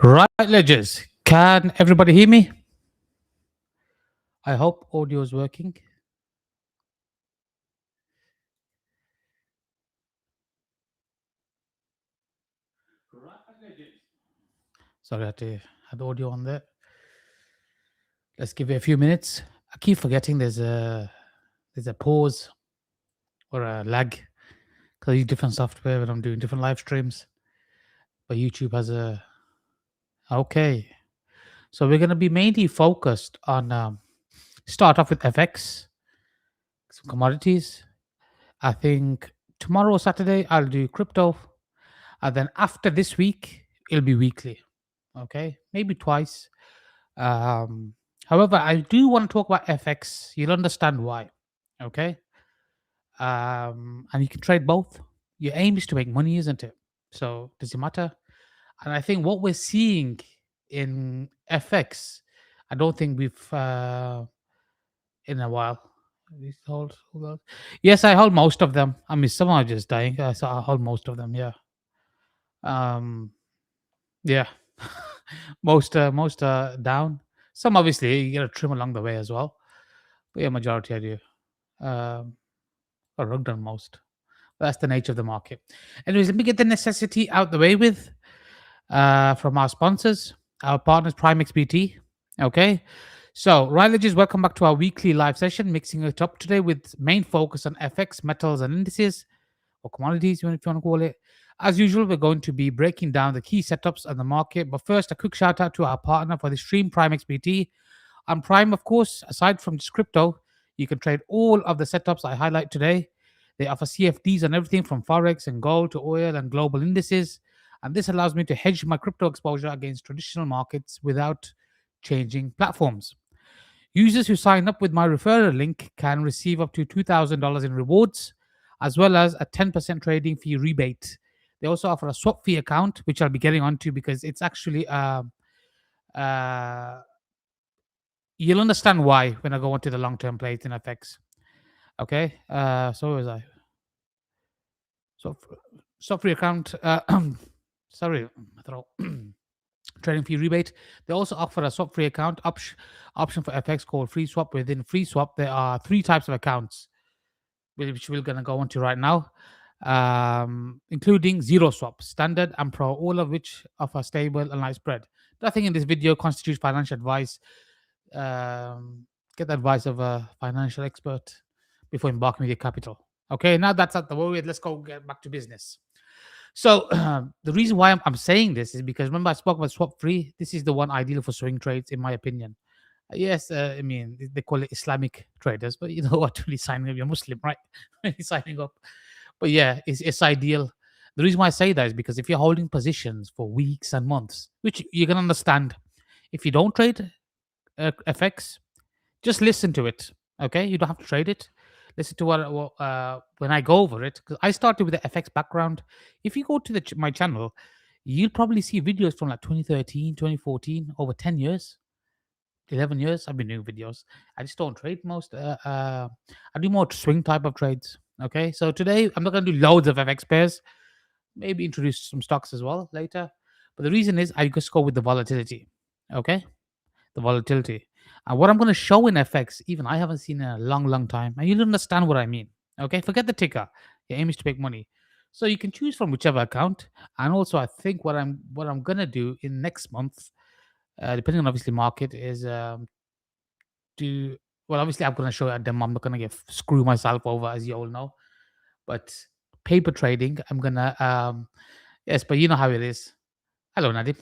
Right, Ledgers. Can everybody hear me? I hope audio is working. Right, Ledgers. Sorry, I had the audio on there. Let's give it a few minutes. I keep forgetting there's a pause or a lag because I use different software when I'm doing different live streams. But YouTube has a okay. So we're gonna be mainly focused on start off with FX, some commodities. I think tomorrow Saturday I'll do crypto, and then after this week it'll be weekly. Okay, maybe twice. Um, However, I do want to talk about FX. You'll understand why. Okay, and you can trade both. Your aim is to make money, isn't it? So does it matter? And I think what we're seeing in FX, I don't think we've in a while. Hold on. Yes, I hold most of them. I mean, some are just dying. So I hold most of them. Yeah. Um. Yeah. Most down. Some obviously you gotta trim along the way as well. But yeah, majority I do. Um, or rugged on most. That's the nature of the market. Anyways, let me get the necessity out the way with from our sponsors, our partners, PrimeXBT. Okay. So, Rylages, welcome back to our weekly live session, mixing it up today with main focus on FX, metals, and indices, or commodities, if you want to call it. As usual, we're going to be breaking down the key setups on the market. But first, a quick shout out to our partner for the stream, PrimeXBT. On Prime, of course, aside from just crypto, you can trade all of the setups I highlight today. They offer CFDs on everything from Forex and gold to oil and global indices. And this allows me to hedge my crypto exposure against traditional markets without changing platforms. Users who sign up with my referral link can receive up to $2,000 in rewards, as well as a 10% trading fee rebate. They also offer a swap fee account, which I'll be getting onto because it's actually uh, you'll understand why when I go into the long-term plays in FX. Okay. So was I? So swap free account. Sorry, my throat. Trading fee rebate. They also offer a swap free account option for FX called Free Swap. Within Free Swap, there are three types of accounts, which we're gonna go into right now, including Zero Swap, Standard, and Pro, all of which offer stable and high spread. Nothing in this video constitutes financial advice. Get the advice of a financial expert before embarking with your capital. Okay, now that's out the way. Let's go get back to business. So the reason why I'm saying this is because remember I spoke about swap free. This is the one ideal for swing trades, in my opinion. Yes, I mean they call it Islamic traders, but you know what? Really signing up, you're Muslim, right? When you're signing up, but yeah, it's ideal. The reason why I say that is because if you're holding positions for weeks and months, which you can understand, if you don't trade FX, just listen to it. Okay, you don't have to trade it. Listen to when I go over it, because I started with the FX background. If you go to my channel, you'll probably see videos from like 2013, 2014, over 10 years, 11 years. I've been doing videos. I just don't trade most. I do more swing type of trades. Okay, so today I'm not going to do loads of FX pairs. Maybe introduce some stocks as well later. But the reason is I just go with the volatility. Okay, the volatility. And what I'm going to show in FX, even I haven't seen in a long, long time. And you'll understand what I mean. Okay, forget the ticker. Your aim is to make money. So you can choose from whichever account. And also, I think what I'm gonna do in next month, depending on obviously market, is do well. Obviously, I'm gonna show you a demo. I'm not gonna get screw myself over, as you all know. But paper trading, I'm gonna yes, but you know how it is. Hello, Nadim.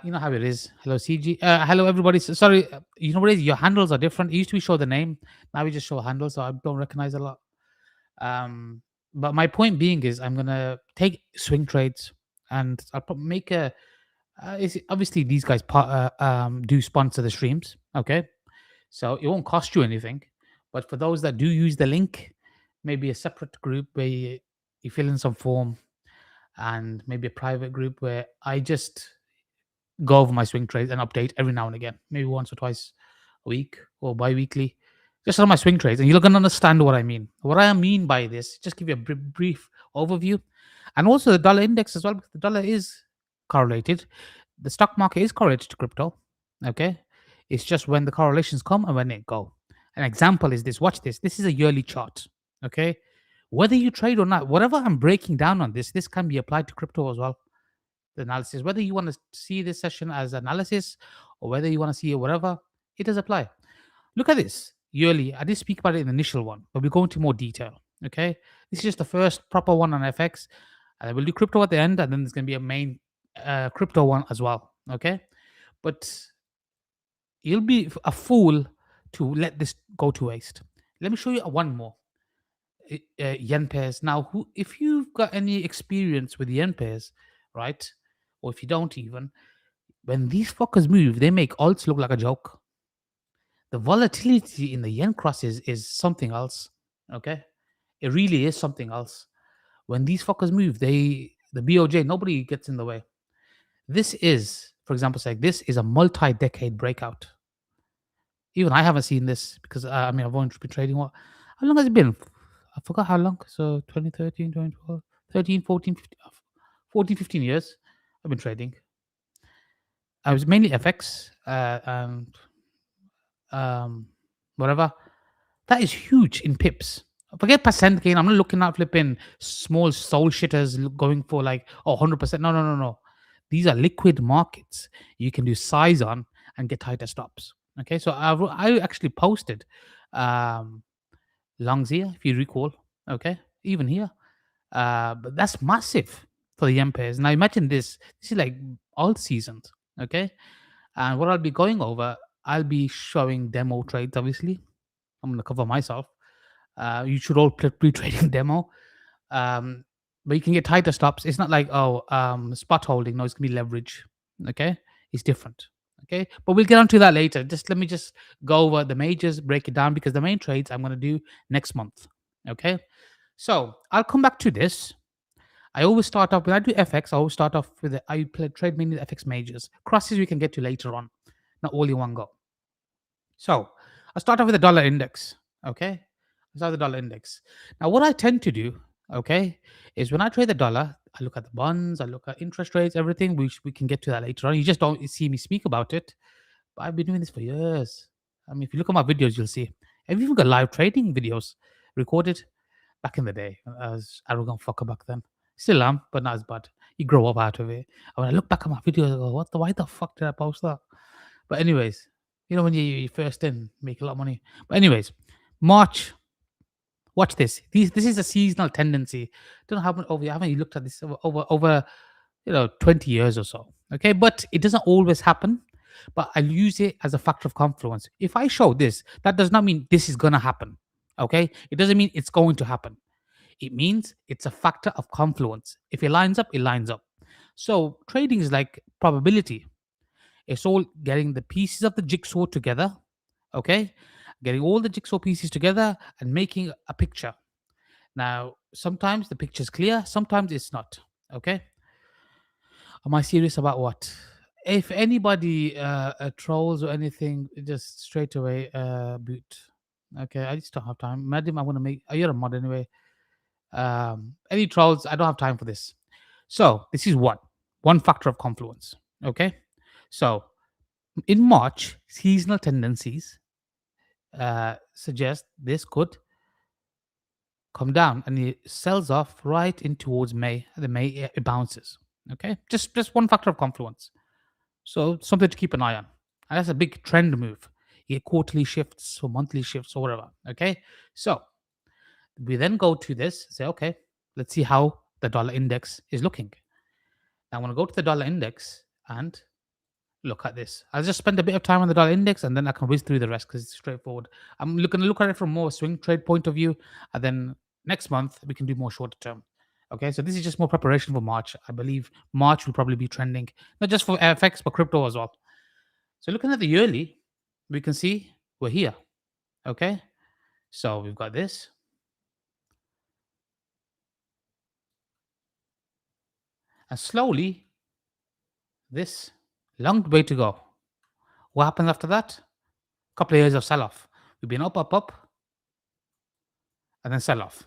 You know how it is. Hello, CG. Hello, everybody. Sorry, you know what it is? Your handles are different. It used to be show the name. Now we just show handles, so I don't recognize a lot. But my point being is, I'm gonna take swing trades, and I'll make a. Obviously, these guys do sponsor the streams. Okay, so it won't cost you anything. But for those that do use the link, maybe a separate group where you fill in some form, and maybe a private group where I just go over my swing trades and update every now and again, maybe once or twice a week or bi-weekly, just on my swing trades, and you're going to understand what I mean. What I mean by this, just give you a brief overview, and also the dollar index as well, because the dollar is correlated. The stock market is correlated to crypto. Okay. It's just when the correlations come and when they go. An example is this. Watch this. This is a yearly chart. Okay. Whether you trade or not, whatever I'm breaking down on this can be applied to crypto as well. The analysis, whether you want to see this session as analysis or whether you want to see it whatever, it does apply. Look at this yearly. I did speak about it in the initial one, but we'll go into more detail. Okay. This is just the first proper one on FX. And then we'll do crypto at the end, and then there's going to be a main crypto one as well. Okay. But you'll be a fool to let this go to waste. Let me show you one more. Yen pairs. Now, if you've got any experience with yen pairs, right, or if you don't even, when these fuckers move, they make alts look like a joke. The volatility in the yen crosses is something else. Okay, it really is something else. When these fuckers move, the BOJ, nobody gets in the way. This is, for example, say this is a multi-decade breakout. Even I haven't seen this because I've only been trading. What? How long has it been? I forgot how long. So 2013, 2012, 13, 14, 15, 14, 15 years I've been trading. I was mainly FX and whatever. That is huge in pips. Forget percent gain. I'm not looking at flipping small soul shitters going for like 100%. No. These are liquid markets. You can do size on and get tighter stops. Okay, so I actually posted longs here, if you recall. Okay, even here. But that's massive for the yen pairs. Now imagine this. This is like all seasons. Okay, and what I'll be going over, I'll be showing demo trades. Obviously, I'm gonna cover myself. You should all be trading demo. But you can get tighter stops. It's not like spot holding. No, it's gonna be leverage. Okay, it's different. Okay, but we'll get onto that later. Let me go over the majors, break it down because the main trades I'm gonna do next month. Okay, so I'll come back to this. I always start off when I do FX. I always start off with trade mainly the FX majors. Crosses we can get to later on, not all in one go. So I start off with the dollar index. Okay, I start with the dollar index. Now, what I tend to do, okay, is when I trade the dollar, I look at the bonds, I look at interest rates, everything. We can get to that later on. You just don't see me speak about it, but I've been doing this for years. I mean, if you look at my videos, you'll see. I've even got live trading videos recorded back in the day. I was arrogant fucker back then. Still am, but not as bad. You grow up out of it. And when I look back at my videos, I go, why the fuck did I post that? But anyways, when you first in, make a lot of money. But anyways, March, watch this. This is a seasonal tendency. Don't know how haven't you looked at this over 20 years or so. Okay, but it doesn't always happen. But I'll use it as a factor of confluence. If I show this, that does not mean this is gonna happen. Okay, it doesn't mean it's going to happen. It means it's a factor of confluence. If it lines up, it lines up. So trading is like probability. It's all getting the pieces of the jigsaw together, okay? Getting all the jigsaw pieces together and making a picture. Now, sometimes the picture's clear, sometimes it's not, okay? Am I serious about what? If anybody trolls or anything, just straight away boot. Okay, I just don't have time. Madam, I want to make. You're a mod anyway. Any trolls? I don't have time for this. So this is one factor of confluence. Okay, so in March, seasonal tendencies suggest this could come down, and it sells off right in towards May. The May it bounces. Okay, just one factor of confluence. So something to keep an eye on, and that's a big trend move. You get quarterly shifts or monthly shifts or whatever. Okay, so we then go to this. Say, okay, let's see how the dollar index is looking. Now, I want to go to the dollar index and look at this. I'll just spend a bit of time on the dollar index and then I can whiz through the rest because it's straightforward. I'm going to look at it from more swing trade point of view, and then next month we can do more shorter term. Okay, so this is just more preparation for March. I believe March will probably be trending, not just for FX, but crypto as well. So looking at the yearly, we can see we're here. Okay, so we've got this. And slowly, this long way to go. What happens after that? A couple of years of sell-off. We've been up, and then sell-off.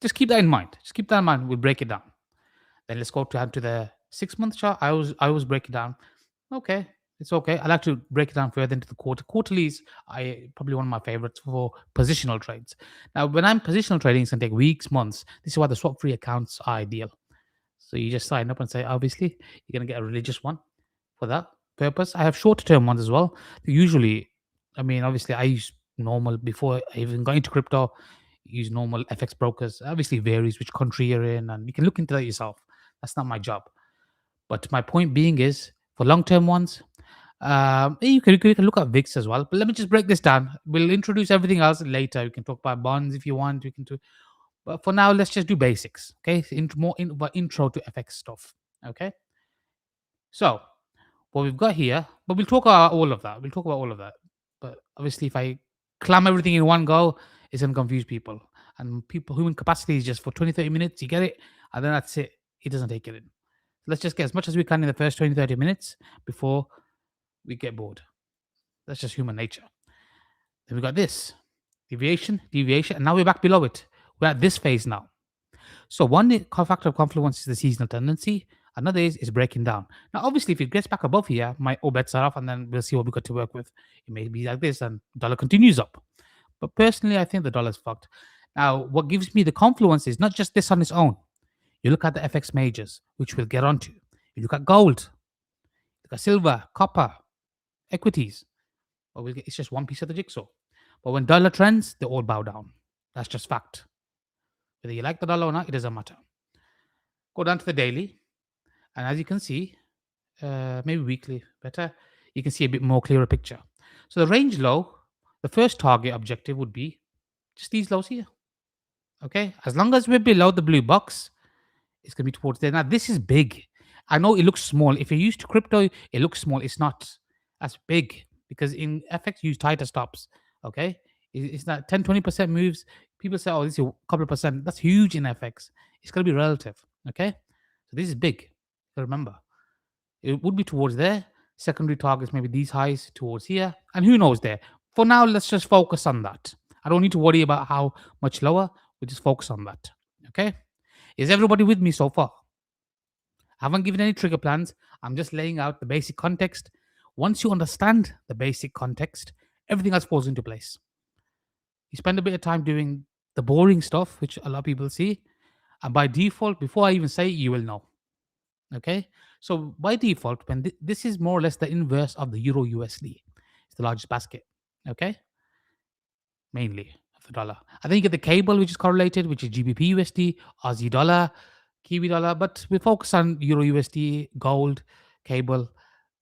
Just keep that in mind. Just keep that in mind. We'll break it down. Then let's go to the 6-month chart. I always break it down. Okay, it's okay. I like to break it down further into the quarterlies. I probably one of my favorites for positional trades. Now, when I'm positional trading, it's gonna take weeks, months. This is why the swap free accounts are ideal. So you just sign up and say, obviously, you're gonna get a religious one for that purpose. I have shorter term ones as well. Usually, I mean, obviously, I use normal before I even got into crypto. Use normal FX brokers. Obviously, varies which country you're in, and you can look into that yourself. That's not my job. But my point being is, for long term ones, you can look at VIX as well. But let me just break this down. We'll introduce everything else later. We can talk about bonds if you want. We can do, but for now, let's just do basics. Okay, intro to FX stuff. Okay, so what we've got here, but we'll talk about all of that. We'll talk about all of that. But obviously, if I clam everything in one go, it's gonna confuse people. And people human capacity is just for 20, 30 minutes. You get it, and then that's it. It doesn't take it in. Let's just get as much as we can in the first 20, 30 minutes before we get bored. That's just human nature. Then we got this deviation, and now we're back below it. We're at this phase now. So factor of confluence is the seasonal tendency. Another is breaking down. Now, obviously, if it gets back above here, my all bets are off, and then we'll see what we got to work with. It may be like this, and dollar continues up. But personally, I think the dollar's fucked. Now, what gives me the confluence is not just this on its own. You look at the FX majors, which we'll get onto. You look at gold, look at silver, copper, equities. It's just one piece of the jigsaw. But when dollar trends, they all bow down. That's just fact. Whether you like the dollar or not, it doesn't matter. Go down to the daily, and as you can see, maybe weekly better, you can see a bit more clearer picture. So the range low, the first target objective would be just these lows here. Okay, as long as we're below the blue box, it's gonna be towards there. Now this is big. I know it looks small. If you're used to crypto, it looks small. It's not. That's big because in FX you use tighter stops. Okay, it's not 10-20% moves. People say, oh, this is a couple of percent. That's huge in FX. It's gonna be relative. Okay, so this is big. Remember, it would be towards there. Secondary targets, maybe these highs towards here. And who knows there. For now, let's just focus on that. I don't need to worry about how much lower. We just focus on that. Okay? Is everybody with me so far? I haven't given any trigger plans. I'm just laying out the basic context. Once you understand the basic context, everything else falls into place. You spend a bit of time doing the boring stuff, which a lot of people see. And by default, before I even say it, you will know. Okay, so by default, when this is more or less the inverse of the Euro USD, it's the largest basket. Okay, mainly of the dollar. I think you get the cable, which is correlated, which is GBP USD, Aussie dollar, Kiwi dollar, but we focus on Euro USD, gold, cable,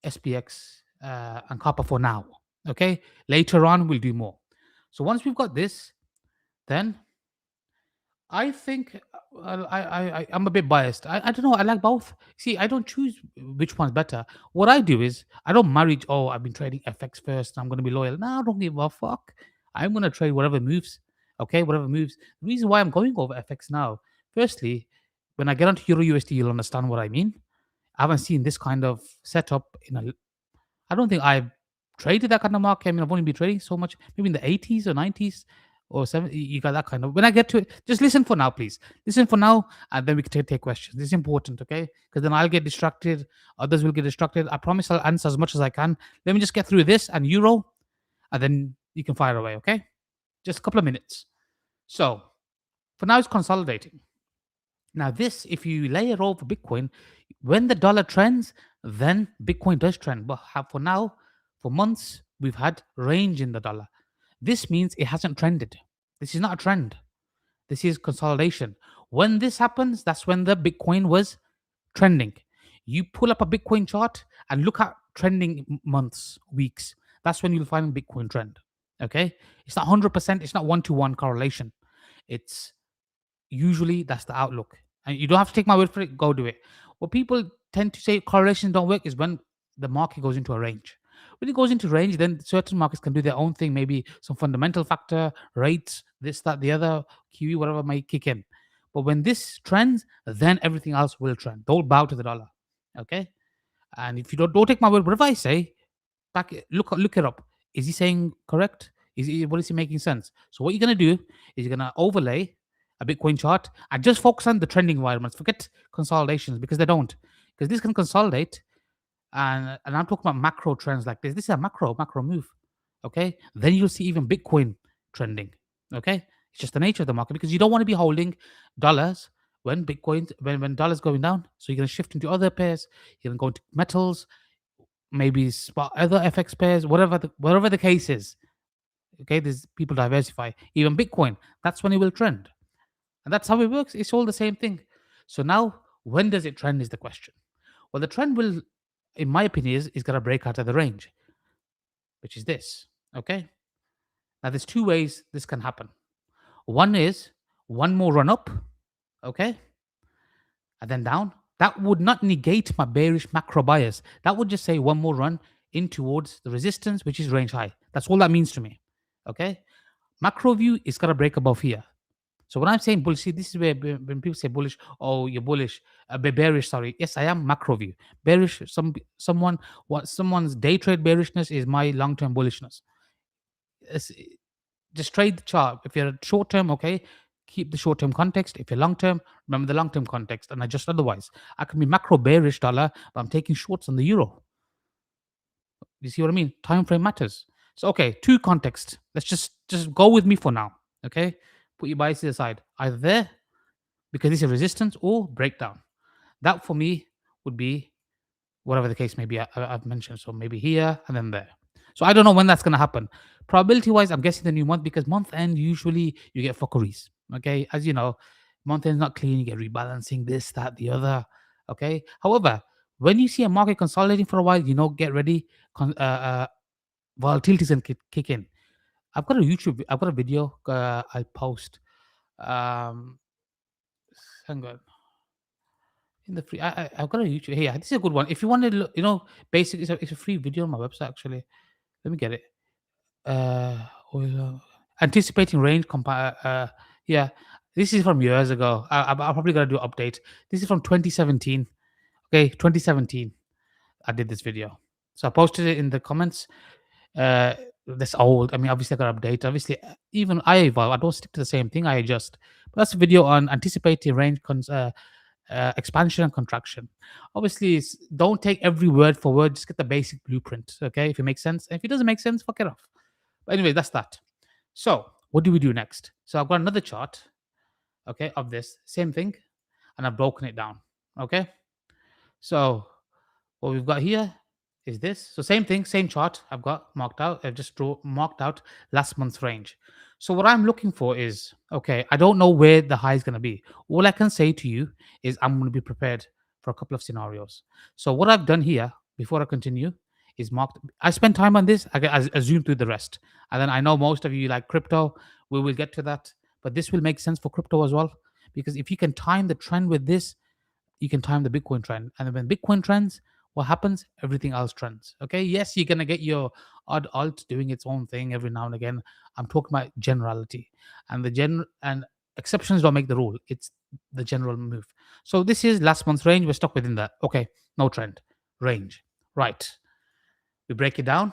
SPX, and copper for now. Okay, later on we'll do more. So once we've got this, then I think I'm a bit biased. I don't know. I like both. See, I don't choose which one's better. What I do is I don't marry. Oh, I've been trading FX first. I'm going to be loyal. No, I don't give a fuck. I'm going to trade whatever moves. Okay, whatever moves. The reason why I'm going over FX now, firstly, when I get onto Euro USD, you'll understand what I mean. I haven't seen this kind of setup in a. I don't think I've traded that kind of market. I mean, I've only been trading so much, maybe in the 80s or 90s or 70s. You got that kind of. When I get to it, just listen for now, please. Listen for now, and then we can take questions. This is important, okay? Because then I'll get distracted. Others will get distracted. I promise I'll answer as much as I can. Let me just get through this and Euro, and then you can fire away, okay? Just a couple of minutes. So, for now, it's consolidating. Now, this, if you layer over Bitcoin, when the dollar trends, then Bitcoin does trend. But for now, for months, we've had range in the dollar. This means it hasn't trended. This is not a trend. This is consolidation. When this happens, that's when the Bitcoin was trending. You pull up a Bitcoin chart and look at trending months, weeks. That's when you'll find Bitcoin trend. Okay? It's not 100%, it's not one-to-one correlation. It's usually that's the outlook. And you don't have to take my word for it, go do it. What people tend to say correlations don't work is when the market goes into a range. When it goes into range, then certain markets can do their own thing, maybe some fundamental factor, rates, this, that, the other, QE, whatever might kick in. But when this trends, then everything else will trend. Don't bow to the dollar. Okay? And if you don't take my word, what if I say, look it up. Is he saying correct? What is he making sense? So what you're gonna do is you're gonna overlay a Bitcoin chart and just focus on the trending environments. Forget consolidations because they don't. Because this can consolidate And I'm talking about macro trends like this. This is a macro move. Okay, then you'll see even Bitcoin trending. Okay, it's just the nature of the market because you don't want to be holding dollars when when dollars going down. So you're going to shift into other pairs. You're going to go into metals, maybe spot other FX pairs, whatever the case is. Okay, there's people diversify. Even Bitcoin, that's when it will trend, and that's how it works. It's all the same thing. So now, when does it trend is the question. Well, the trend will, in my opinion, is going to break out of the range, which is this. Okay, now there's two ways this can happen. One is one more run up, okay, and then down. That would not negate my bearish macro bias. That would just say one more run in towards the resistance, which is range high. That's all that means to me. Okay. Macro view is gonna break above here. So when I'm saying bullish, see, this is where when people say bullish, oh, you're bullish, bearish. Sorry, yes, I am macro view bearish. Someone's day trade bearishness is my long term bullishness. It's, just trade the chart. If you're short term, okay, keep the short term context. If you're long term, remember the long term context and adjust otherwise. I can be macro bearish dollar, but I'm taking shorts on the euro. You see what I mean? Time frame matters. So okay, two contexts. Let's just go with me for now. Okay, put your biases aside. Either there because this is resistance or breakdown. That for me would be whatever the case may be. I've mentioned so maybe here and then there. So I don't know when that's going to happen. Probability wise, I'm guessing the new month because month end usually you get fuckeries. Okay, as you know, month end is not clean. You get rebalancing this, that, the other. Okay. However, when you see a market consolidating for a while, get ready. Volatility is going to kick in. I've got a video I'll post. Um, hang on. In the free, I've got a YouTube. Hey, this is a good one. If you want to look, basic, it's a free video on my website actually. Let me get it. Uh, anticipating range. Yeah, this is from years ago. I'm probably gonna do an update. This is from 2017. Okay, 2017. I did this video, so I posted it in the comments. Uh, that's old. I mean, obviously I got to update. Obviously, even I evolve. I don't stick to the same thing. I adjust. But that's a video on anticipating range expansion and contraction. Obviously, don't take every word for word. Just get the basic blueprint. Okay, if it makes sense. If it doesn't make sense, fuck it off. But anyway, that's that. So what do we do next? So I've got another chart. Okay, of this same thing, and I've broken it down. Okay, so what we've got here is this. So same thing, same chart I've got marked out. I've just marked out last month's range. So what I'm looking for is, okay, I don't know where the high is going to be. All I can say to you is I'm going to be prepared for a couple of scenarios. So what I've done here before I continue is marked. I spent time on this. I zoom through the rest. And then I know most of you like crypto. We will get to that. But this will make sense for crypto as well. Because if you can time the trend with this, you can time the Bitcoin trend. And then when Bitcoin trends, what happens? Everything else trends. Okay. Yes, you're gonna get your odd alt doing its own thing every now and again. I'm talking about generality. And exceptions don't make the rule. It's the general move. So this is last month's range. We're stuck within that. Okay, no trend. Range. Right. We break it down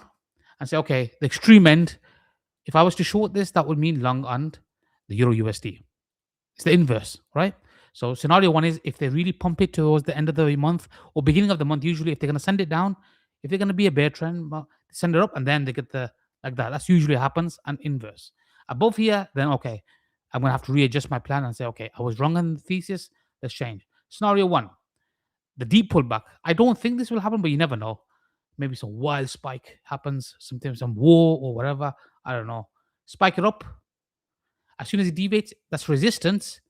and say, okay, the extreme end, if I was to short this, that would mean long on the Euro USD. It's the inverse, right? So scenario one is if they really pump it towards the end of the month or beginning of the month, usually if they're going to send it down, if they're going to be a bear trend, well, they send it up and then they get the like that. That's usually happens and inverse. Above here, then okay, I'm going to have to readjust my plan and say, okay, I was wrong on the thesis. Let's change. Scenario one, the deep pullback. I don't think this will happen, but you never know. Maybe some wild spike happens, sometimes some war or whatever. I don't know. Spike it up. As soon as it deviates, that's resistance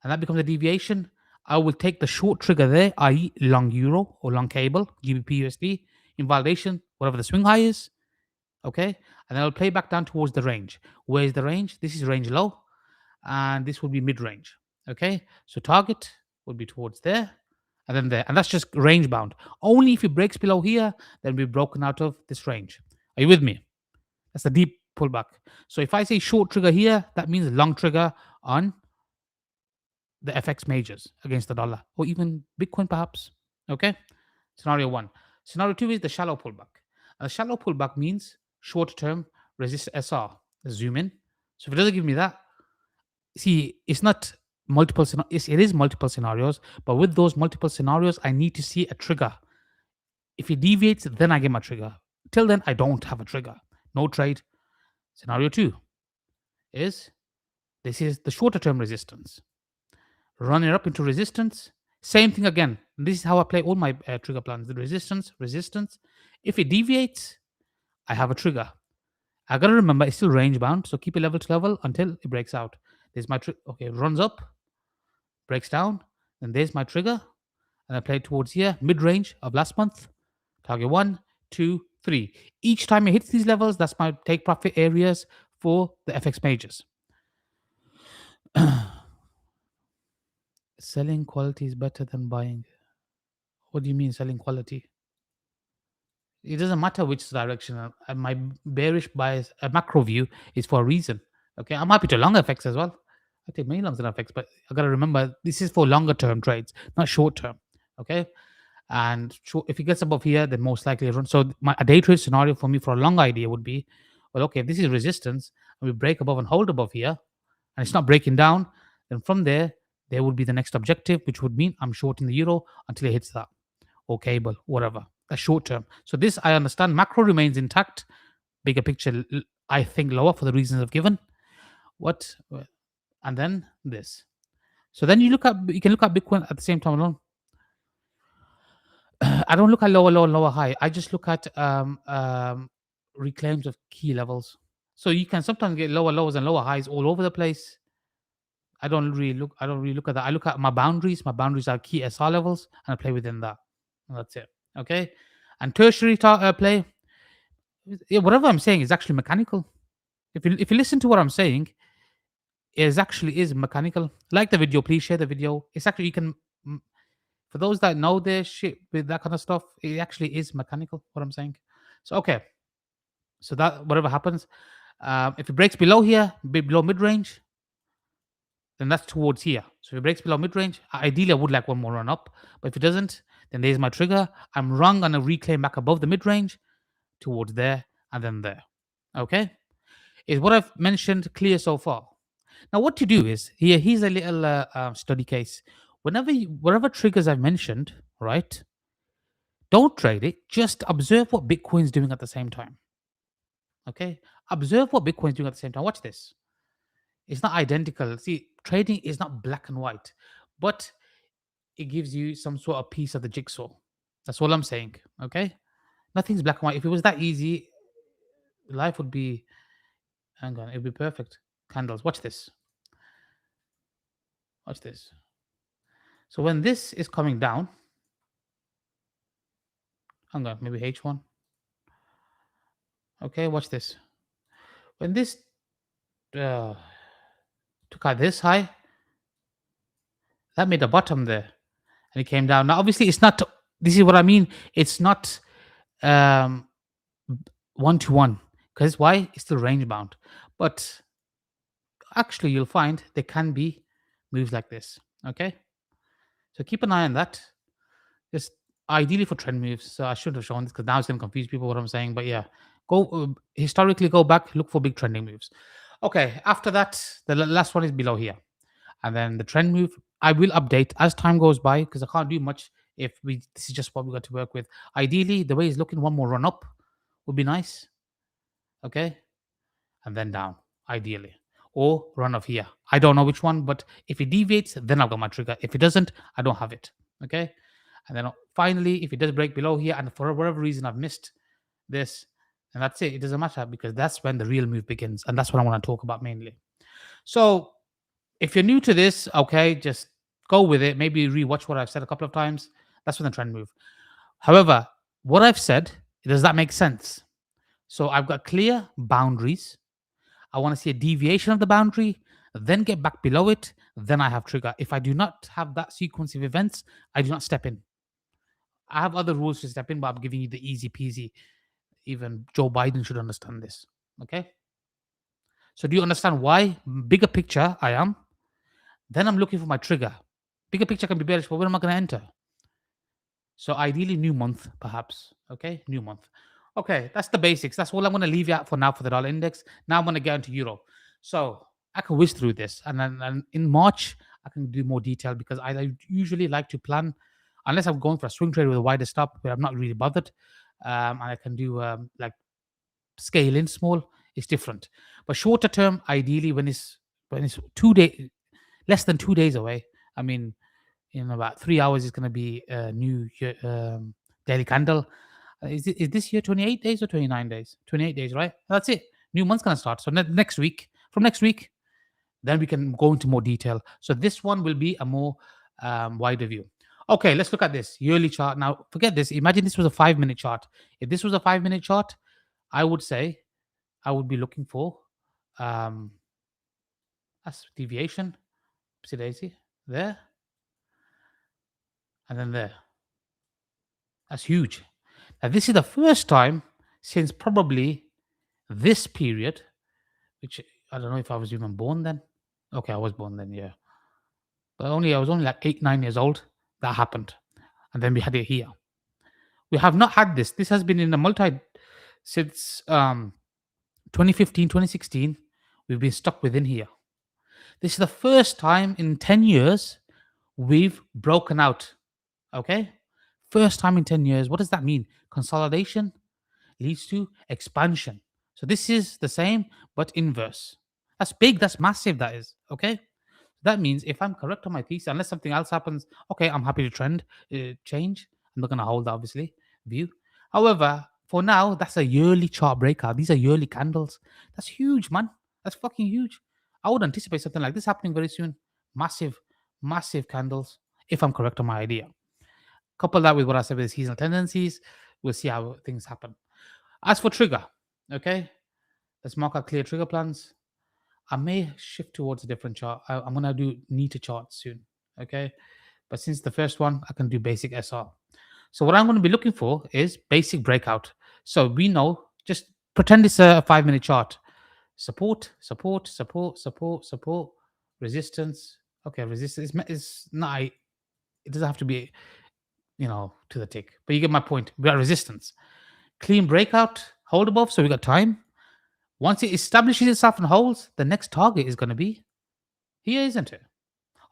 and that becomes a deviation, I will take the short trigger there, i.e., long euro or long cable, GBP USD, invalidation, whatever the swing high is. Okay. And then I'll play back down towards the range. Where is the range? This is range low, and this will be mid range. Okay. So target would be towards there and then there. And that's just range bound. Only if it breaks below here, then we're broken out of this range. Are you with me? That's the deep pullback. So if I say short trigger here, that means long trigger on the FX majors against the dollar or even Bitcoin perhaps. Okay. Scenario one. Scenario two is the shallow pullback. A shallow pullback means short term resist SR. Let's zoom in. So if it doesn't give me that, see, it's not multiple it is multiple scenarios, but with those multiple scenarios, I need to see a trigger If it deviates, then I get my trigger. Till then, I don't have a trigger. No trade. Scenario 2 is this is the shorter term resistance. Run it up into resistance. Same thing again. This is how I play all my trigger plans. The resistance, resistance. If it deviates, I have a trigger. I gotta remember it's still range bound, so keep it level to level until it breaks out. There's my okay, runs up, breaks down, and there's my trigger. And I play it towards here, mid range of last month. Target 1, 2, 3. Each time it hits these levels, that's my take profit areas for the FX majors. Selling quality is better than buying. What do you mean selling quality? It doesn't matter which direction. My bearish bias, a macro view, is for a reason. Okay, I'm happy to long FX as well. I take many longs in FX, but I gotta remember this is for longer term trades, not short term. Okay, and if it gets above here, then most likely run. So a day trade scenario for me for a long idea would be, well, okay, if this is resistance and we break above and hold above here, and it's not breaking down, then from there would be the next objective, which would mean I'm shorting the euro until it hits that or cable, whatever. That's short term. So this I understand. Macro remains intact. Bigger picture, I think lower for the reasons I've given. What? And then this. So then you can look at Bitcoin at the same time alone. I don't look at lower, lower, lower, high. I just look at reclaims of key levels. So you can sometimes get lower lows and lower highs all over the place. I don't really look at that. I look at my boundaries. My boundaries are key SR levels, and I play within that. And that's it. Okay. And tertiary play, whatever I'm saying is actually mechanical. If you listen to what I'm saying, it actually is mechanical. Like the video, please share the video. It's actually you can. For those that know their shit with that kind of stuff, it actually is mechanical. What I'm saying. So okay. So that whatever happens, if it breaks below here, below mid range, then that's towards here. So if it breaks below mid range, ideally I would like one more run up. But if it doesn't, then there's my trigger. I'm wrong on a reclaim back above the mid range, towards there, and then there. Okay, is what I've mentioned clear so far? Now what to do is here's a little study case. Whatever triggers I've mentioned, right? Don't trade it. Just observe what Bitcoin's doing at the same time. Okay, observe what Bitcoin's doing at the same time. Watch this. It's not identical. See, trading is not black and white, but it gives you some sort of piece of the jigsaw. That's all I'm saying. Okay, nothing's black and white. If it was that easy, life would be. Hang on, it would be perfect. Candles. Watch this. Watch this. So when this is coming down, hang on, maybe H1. Okay, watch this. When this took out this high, that made a bottom there, and it came down. Now, obviously, it's not. This is what I mean. It's not 1-to-1 because why? It's still range bound. But actually, you'll find there can be moves like this. Okay, so keep an eye on that. Just ideally for trend moves. So I shouldn't have shown this because now it's going to confuse people what I'm saying. But yeah, go historically, go back, look for big trending moves. Okay, after that, the last one is below here. And then the trend move, I will update as time goes by because I can't do much if this is just what we got to work with. Ideally, the way it's looking, one more run up would be nice. Okay. And then down, ideally. Or run off here. I don't know which one, but if it deviates, then I've got my trigger. If it doesn't, I don't have it. Okay. And then finally, if it does break below here, and for whatever reason I've missed this, and that's it. It doesn't matter because that's when the real move begins. And that's what I want to talk about mainly. So if you're new to this, okay, just go with it. Maybe rewatch what I've said a couple of times. That's when the trend move. However, what I've said, does that make sense? So I've got clear boundaries. I want to see a deviation of the boundary, then get back below it. Then I have trigger. If I do not have that sequence of events, I do not step in. I have other rules to step in, but I'm giving you the easy peasy. Even Joe Biden should understand this. Okay. So do you understand why? Bigger picture, I am. Then I'm looking for my trigger. Bigger picture can be bearish, but where am I going to enter? So ideally, new month, perhaps. Okay, new month. Okay, that's the basics. That's all I'm going to leave you at for now for the dollar index. Now I'm going to get into euro. So I can whiz through this, and then in March I can do more detail because I usually like to plan. unless I'm going for a swing trade with a wider stop where I'm not really bothered, and I can do like scale in small, it's different. But shorter term, ideally when it's 2 day less than 2 days away. I mean, in about 3 hours, it's going to be a new daily candle. Is this year 28 days or 29 days? 28 days, right? That's it. New month's going to start. So next week, from next week, then we can go into more detail. So this one will be a more wider view. Okay, let's look at this yearly chart. Now, forget this. Imagine this was a 5 minute chart. If this was a 5 minute chart, I would say I would be looking for um, that's deviation. See daisy there, and then there. That's huge. Now, this is the first time since probably this period, which I don't know if I was even born then. Okay, I was born then, yeah. But I was only like 8, 9 years old. That happened. And then we had it here. We have not had this. This has been in a multi since 2015, 2016. We've been stuck within here. This is the first time in 10 years we've broken out. Okay? First time in 10 years. What does that mean? Consolidation leads to expansion. So this is the same, but inverse. That's big. That's massive. That is. Okay? That means if I'm correct on my thesis, unless something else happens, okay, I'm happy to change. I'm not going to hold that, obviously, view. However, for now, that's a yearly chart breakout. These are yearly candles. That's huge, man. That's fucking huge. I would anticipate something like this happening very soon. Massive, massive candles, if I'm correct on my idea. Couple that with what I said with the seasonal tendencies, we'll see how things happen. As for trigger, okay, let's mark our clear trigger plans. I may shift towards a different chart. I'm going to do neater charts soon, okay? But since the first one, I can do basic SR. So what I'm going to be looking for is basic breakout. So we know, just pretend it's a 5 minute chart. Support, support, support, support, support, resistance. Okay, resistance is not, it doesn't have to be, to the tick. But you get my point. We got resistance. Clean breakout, hold above, so we got time. Once it establishes itself and holds, the next target is going to be here, isn't it?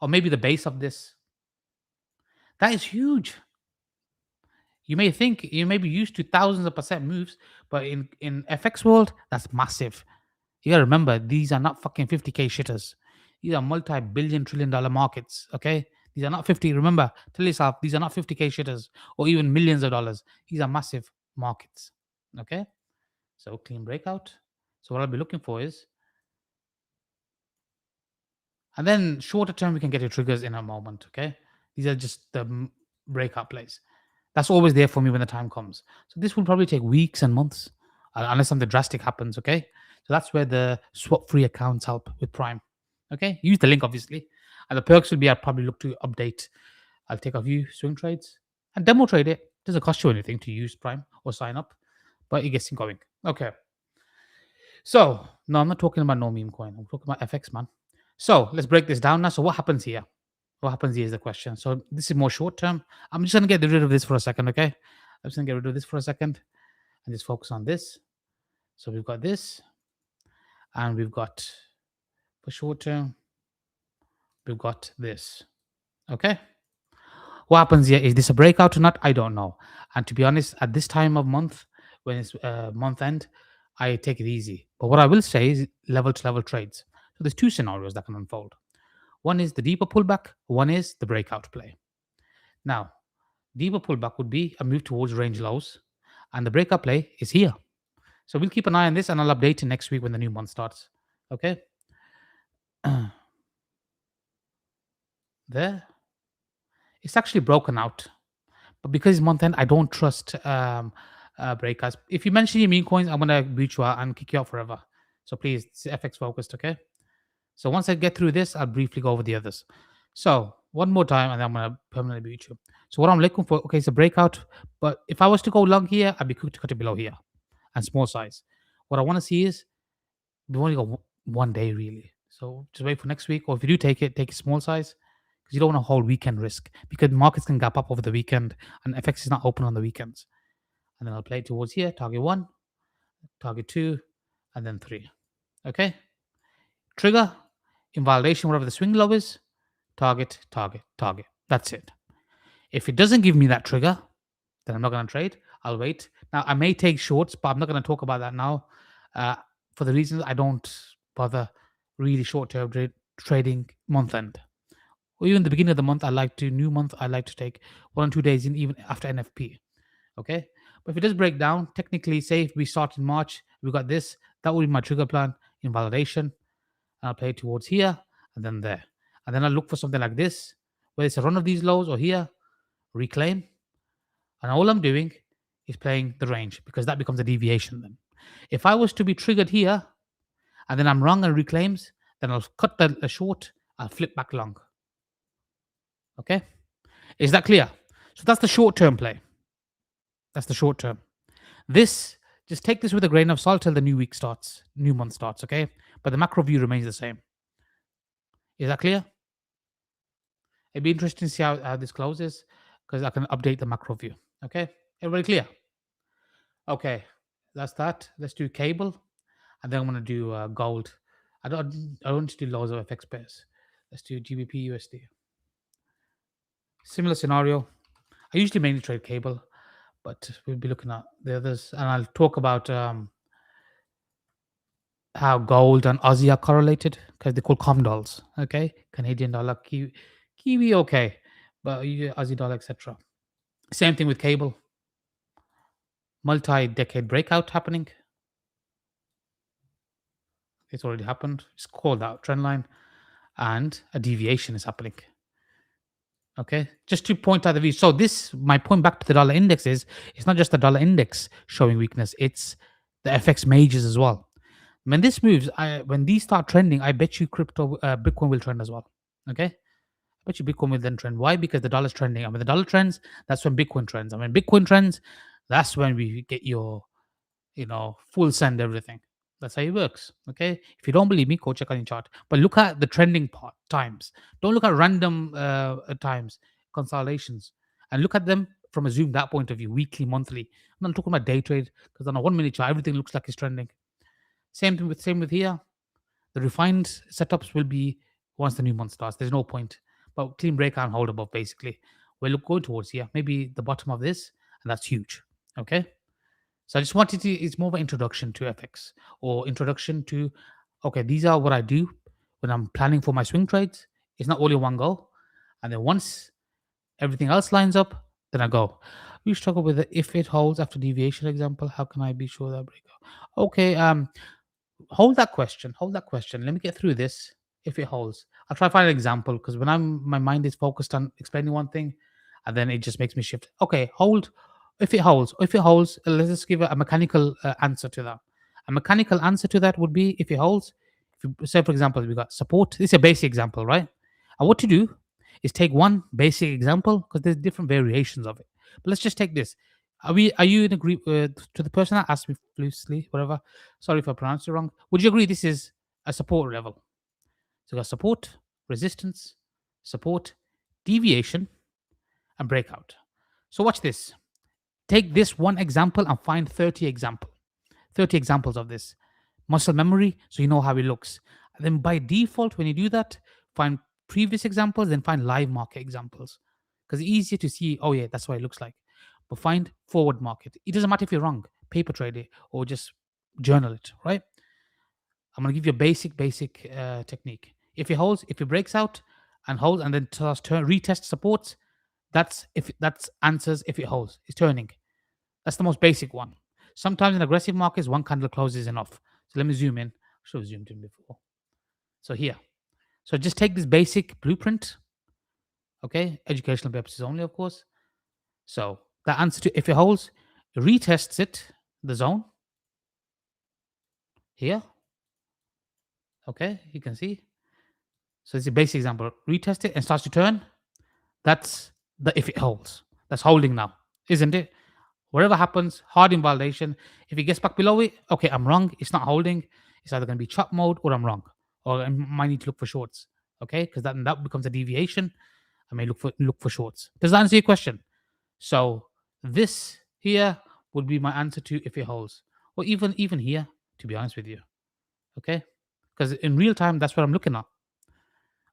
Or maybe the base of this. That is huge. You may think you may be used to thousands of percent moves, but in FX world, that's massive. You gotta remember, these are not fucking 50K shitters. These are multi-billion trillion dollar markets. Okay, these are not 50. Remember, tell yourself these are not 50K shitters or even millions of dollars. These are massive markets. Okay, so clean breakout. So what I'll be looking for is, and then shorter term we can get your triggers in a moment. Okay, these are just the breakout plays. That's always there for me when the time comes. So this will probably take weeks and months, unless something drastic happens. Okay, so that's where the swap-free accounts help with Prime. Okay, use the link obviously, and the perks will be I'll probably look to update. I'll take a few swing trades and demo trade it. Doesn't cost you anything to use Prime or sign up, but it gets you going. Okay. So no, I'm not talking about no meme coin. I'm talking about FX, man. So let's break this down now. So what happens here? What happens here is the question. So this is more short term. I'm just gonna get rid of this for a second, okay? I'm just gonna get rid of this for a second and just focus on this. So we've got this, and we've got for short term, we've got this. Okay. What happens here? Is this a breakout or not? I don't know. And to be honest, at this time of month, when it's month end, I take it easy. But what I will say is level to level trades. So there's two scenarios that can unfold. One is the deeper pullback. One is the breakout play. Now, deeper pullback would be a move towards range lows, and the breakup play is here. So we'll keep an eye on this, and I'll update you next week when the new month starts. Okay. There. It's actually broken out, but because it's month end, I don't trust breakouts. If you mention your meme coins, I'm gonna boot you out and kick you out forever. So please, it's FX focused, okay? So once I get through this, I'll briefly go over the others. So one more time, and then I'm gonna permanently boot you. So what I'm looking for, okay, it's a breakout, but if I was to go long here, I'd be quick to cut it below here and small size. What I want to see is we only got one day really. So just wait for next week, or if you do take it small size because you don't want to hold weekend risk because markets can gap up over the weekend and FX is not open on the weekends. And then I'll play towards here, target 1, target 2, and then 3. Okay. Trigger, invalidation, whatever the swing low is, target, target, target. That's it. If it doesn't give me that trigger, then I'm not going to trade. I'll wait. Now, I may take shorts, but I'm not going to talk about that now uh, for the reasons I don't bother really short-term trading month end. Or even the beginning of the month, new month, I like to take 1 or 2 days in even after NFP. Okay. But if it does break down, technically, say if we start in March, we got this, that would be my trigger plan in validation. I'll play towards here and then there. And then I'll look for something like this, whether it's a run of these lows or here, reclaim. And all I'm doing is playing the range because that becomes a deviation then. If I was to be triggered here and then I'm wrong and reclaims, then I'll cut the short, I'll flip back long. Okay? Is that clear? So that's the short term play. That's the short term. This, just take this with a grain of salt till the new week starts, new month starts, okay? But the macro view remains the same. Is that clear? It'd be interesting to see how this closes because I can update the macro view. Okay? Everybody clear? Okay, that's that. Let's do cable. And then I'm going to do gold. I don't want to do loads of FX pairs. Let's do GBP USD. Similar scenario. I usually mainly trade cable, but we'll be looking at the others. And I'll talk about how gold and Aussie are correlated because they're called Comdols. Okay, Canadian dollar, Kiwi, okay, but Aussie dollar, etc. Same thing with cable. Multi-decade breakout happening. It's already happened. It's called out trend line, and a deviation is happening. Okay, just to point out the view. So this, my point back to the dollar index is, it's not just the dollar index showing weakness; it's the FX majors as well. When this moves, when these start trending, I bet you Bitcoin will trend as well. Okay, I bet you Bitcoin will then trend. Why? Because the dollar's trending. And when the dollar trends, that's when Bitcoin trends. And when Bitcoin trends, that's when we get your, full send everything. That's how it works. Okay. If you don't believe me, go check on your chart. But look at the trending times. Don't look at random times, consolidations, and look at them from a zoomed out point of view, weekly, monthly. I'm not talking about day trade because on a 1 minute chart, everything looks like it's trending. Same with here. The refined setups will be once the new month starts. There's no point. But clean breakout and hold above, basically. We're going towards here. Maybe the bottom of this, and that's huge. Okay. So I just wanted to, it's more of an introduction to FX or introduction to, okay, these are what I do when I'm planning for my swing trades. It's not all in one go. And then once everything else lines up, then I go. We struggle with it. If it holds after deviation example, how can I be sure that breakout? Okay, hold that question. Let me get through this. If it holds, I'll try to find an example because when my mind is focused on explaining one thing, and then it just makes me shift. Okay, hold. If it holds, let's just give a mechanical answer to that. A mechanical answer to that would be if it holds. If you say, for example, we got support. This is a basic example, right? And what to do is take one basic example because there's different variations of it. But let's just take this. Are you in agree to the person that asked me loosely, whatever? Sorry if I pronounced it wrong. Would you agree this is a support level? So we got support, resistance, support, deviation, and breakout. So watch this. Take this one example and find 30 examples of this. Muscle memory, so you know how it looks. And then by default, when you do that, find previous examples, then find live market examples. Because it's easier to see, oh yeah, that's what it looks like. But find forward market. It doesn't matter if you're wrong, paper trade it or just journal it, right? I'm gonna give you a basic technique. If it holds, if it breaks out and holds and then retest supports, that's answers if it holds. It's turning. That's the most basic one. Sometimes in aggressive markets, one candle close is enough. So let me zoom in. I should have zoomed in before. So here. So just take this basic blueprint. Okay, educational purposes only, of course. So the answer to if it holds, retests it, the zone. Here. Okay, you can see. So it's a basic example. Retest it and starts to turn. That's the if it holds. That's holding now, isn't it? Whatever happens, hard invalidation. If it gets back below it, okay, I'm wrong. It's not holding. It's either going to be chop mode or I'm wrong. Or I might need to look for shorts. Okay, because that becomes a deviation. I may look for shorts. Does that answer your question? So this here would be my answer to if it holds. Or even here, to be honest with you. Okay? Because in real time, that's what I'm looking at.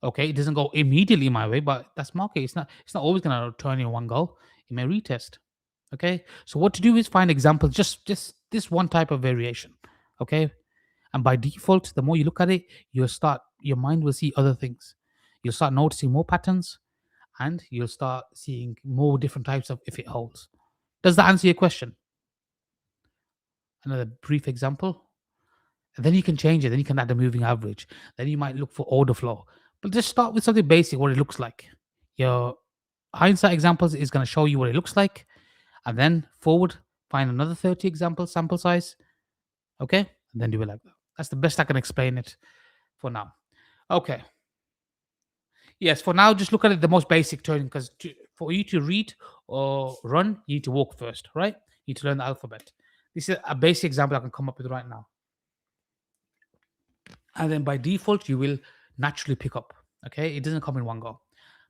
Okay, it doesn't go immediately my way, but that's market. It's not always gonna turn in one go. It may retest. Okay. So what to do is find examples, just this one type of variation. Okay. And by default, the more you look at it, your mind will see other things. You'll start noticing more patterns, and you'll start seeing more different types of if it holds. Does that answer your question? Another brief example. And then you can change it. Then you can add a moving average. Then you might look for order flow. But just start with something basic, what it looks like. Your hindsight examples is going to show you what it looks like. And then forward, find another 30 example sample size. Okay. And then do it like that. That's the best I can explain it for now. Okay. Yes, for now, just look at it the most basic turning, because for you to read or run, you need to walk first, right? You need to learn the alphabet. This is a basic example I can come up with right now. And then by default, you will naturally pick up. Okay, it doesn't come in one go.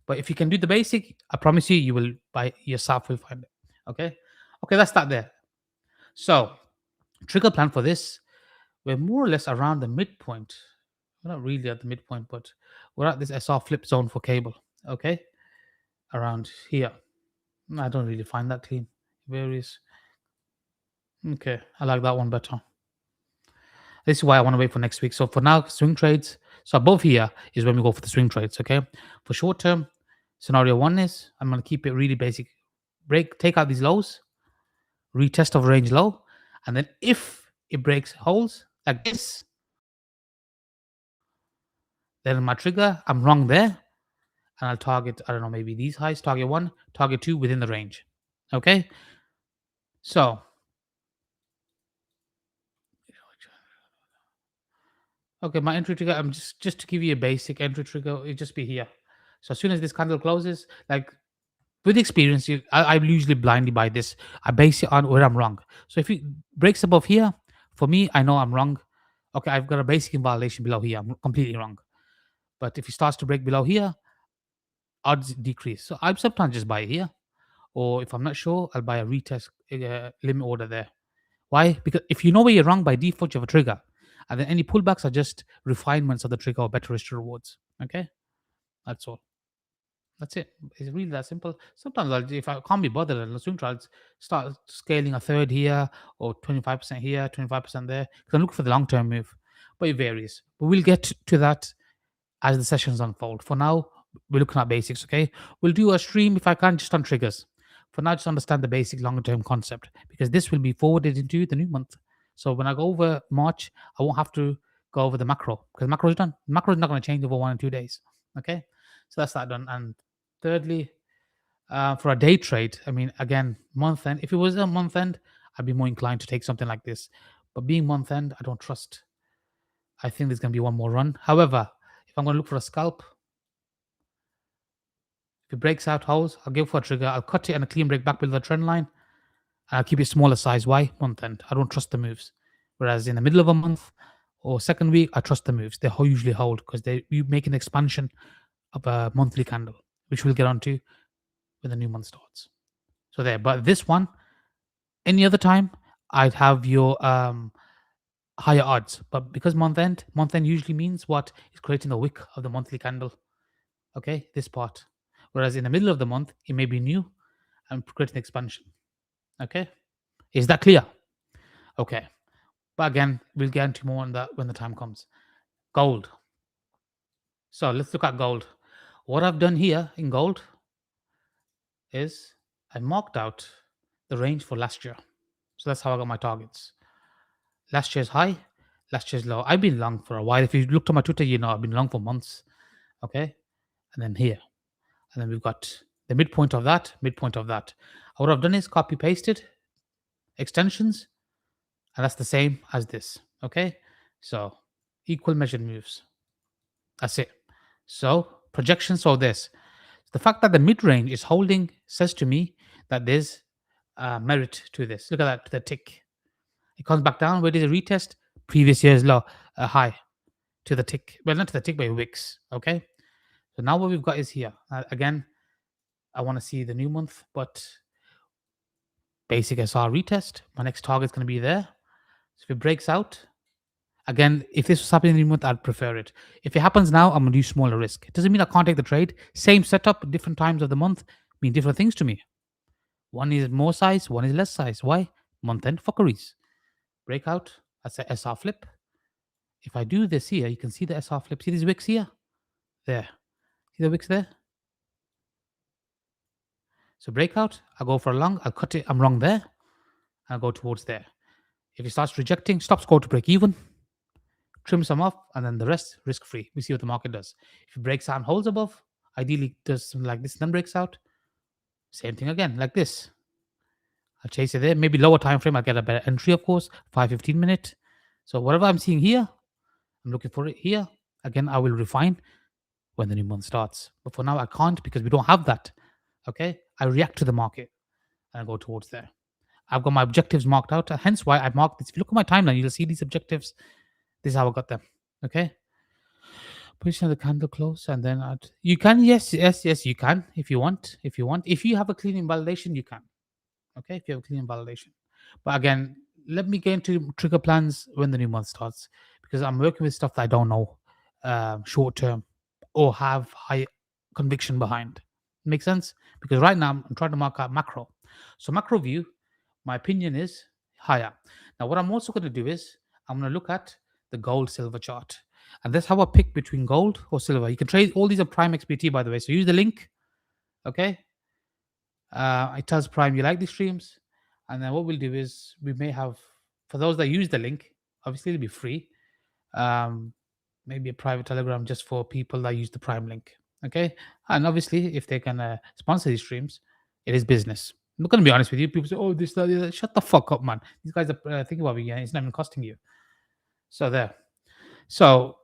But if you can do the basic, I promise you, you will by yourself will find it. Okay, okay, that's that there. So trigger plan for this, we're more or less around the midpoint. We're not really at the midpoint, but we're at this SR flip zone for cable. Okay, around here. I don't really find that clean. Varies. Okay, I like that one better. This is why I want to wait for next week. So for now, swing trades. So above here is when we go for the swing trades. Okay. For short term, scenario one is I'm going to keep it really basic. Take out these lows, retest of range low, and then if it breaks holes like this, then my trigger, I'm wrong there, and I'll target, I don't know, maybe these highs, target one, target two within the range. Okay. So okay, my entry trigger, I'm just to give you a basic entry trigger, it just be here. So as soon as this candle closes, like with experience, I usually blindly buy this. I base it on where I'm wrong. So if it breaks above here, for me, I know I'm wrong. Okay, I've got a basic invalidation below here. I'm completely wrong. But if it starts to break below here, odds decrease. So I sometimes just buy it here. Or if I'm not sure, I'll buy a retest limit order there. Why? Because if you know where you're wrong by default, you have a trigger. And then any pullbacks are just refinements of the trigger or better risk to rewards. Okay? That's all. That's it. It's really that simple. Sometimes if I can't be bothered, I'll swing tries, start scaling a third here or 25% here, 25% there. Because I'm looking for the long term move. But it varies. But we'll get to that as the sessions unfold. For now, we're looking at basics, okay? We'll do a stream if I can just on triggers. For now, just understand the basic longer term concept because this will be forwarded into the new month. So when I go over March, I won't have to go over the macro because macro is done. Macro is not going to change over 1 or 2 days. Okay. So that's that done. And thirdly, for a day trade, I mean, again, month end, if it was a month end, I'd be more inclined to take something like this. But being month end, I don't trust. I think there's going to be one more run. However, if I'm going to look for a scalp, if it breaks out holes, I'll go for a trigger. I'll cut it and a clean break back below the trend line. And I'll keep it smaller size. Why? Month end. I don't trust the moves. Whereas in the middle of a month or second week, I trust the moves. They usually hold because you make an expansion of a monthly candle, which we'll get onto when the new month starts. So there. But this one, any other time, I'd have your higher odds. But because month end usually means what? It's creating the wick of the monthly candle. Okay, this part. Whereas in the middle of the month, it may be new and creating expansion. Okay, is that clear? Okay, but again, we'll get into more on that when the time comes. Gold. So let's look at gold. What I've done here in gold is I marked out the range for last year. So that's how I got my targets. Last year's high, last year's low. I've been long for a while. If you looked at my Twitter, you know I've been long for months. Okay, and then here. And then we've got the midpoint of that, midpoint of that. What I've done is copy pasted extensions, and that's the same as this. Okay, so equal measured moves. That's it. So projections. So this, the fact that the mid range is holding says to me that there's merit to this. Look at that, the tick. It comes back down. Where did it retest? Previous year's low, high to the tick. Well, not to the tick, but wicks. Okay. So now what we've got is here. Again, I want to see the new month, but basic SR retest. My next target's going to be there. So if it breaks out, Again, if this was happening in the month, I'd prefer it. If it happens now, I'm gonna do smaller risk. It doesn't mean I can't take the trade. Same setup, different times of the month mean different things to me. One is more size, one is less size. Why? Month end fuckeries. Breakout, that's a SR flip. If I do this here, you can see the SR flip. See these wicks here? There. See the wicks there? So breakout, I go for a long, I'll cut it, I'm wrong there. I'll go towards there. If it starts rejecting, stops go to break even, trim some off, and then the rest risk free. We see what the market does. If it breaks out and holds above, ideally does something like this, then breaks out. Same thing again, like this. I'll chase it there. Maybe lower time frame, I'll get a better entry, of course, 5-15 minute. So whatever I'm seeing here, I'm looking for it here. Again, I will refine when the new month starts. But for now, I can't because we don't have that. Okay, I react to the market and I go towards there. I've got my objectives marked out, hence why I marked this. If you look at my timeline, you'll see these objectives. This is how I got them. Okay. Position of the candle close, and then you can, yes, you can if you want. If you have a clean invalidation, you can. Okay, if you have a clean invalidation. But again, let me get into trigger plans when the new month starts because I'm working with stuff that I don't know short term or have high conviction behind. Make sense? Because right now I'm trying to mark out macro. So macro view, my opinion is higher. Now what I'm also going to do is I'm going to look at the gold silver chart. And that's how I pick between gold or silver. You can trade all these are PrimeXBT, by the way. So use the link. Okay. It tells Prime you like these streams. And then what we'll do is we may have, for those that use the link, obviously it'll be free. Maybe a private Telegram just for people that use the Prime link. Okay. And obviously, if they can sponsor these streams, it is business. I'm not going to be honest with you. People say, oh, this, that. Shut the fuck up, man. These guys are thinking about me. It's not even costing you. So there. So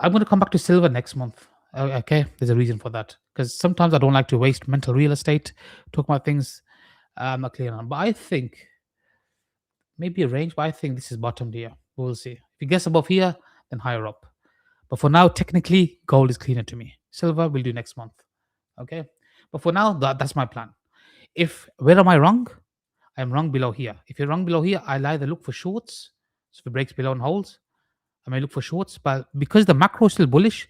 I'm going to come back to silver next month. Okay. There's a reason for that. Because sometimes I don't like to waste mental real estate, talk about things I'm not clear on. But I think maybe a range, but I think this is bottomed here. We'll see. If it gets above here, then higher up. But for now, technically, gold is cleaner to me. Silver we'll do next month. Okay. But for now, that's my plan. Where am I wrong? I'm wrong below here. If you're wrong below here, I'll either look for shorts. So if it breaks below and holds, I may look for shorts. But because the macro is still bullish,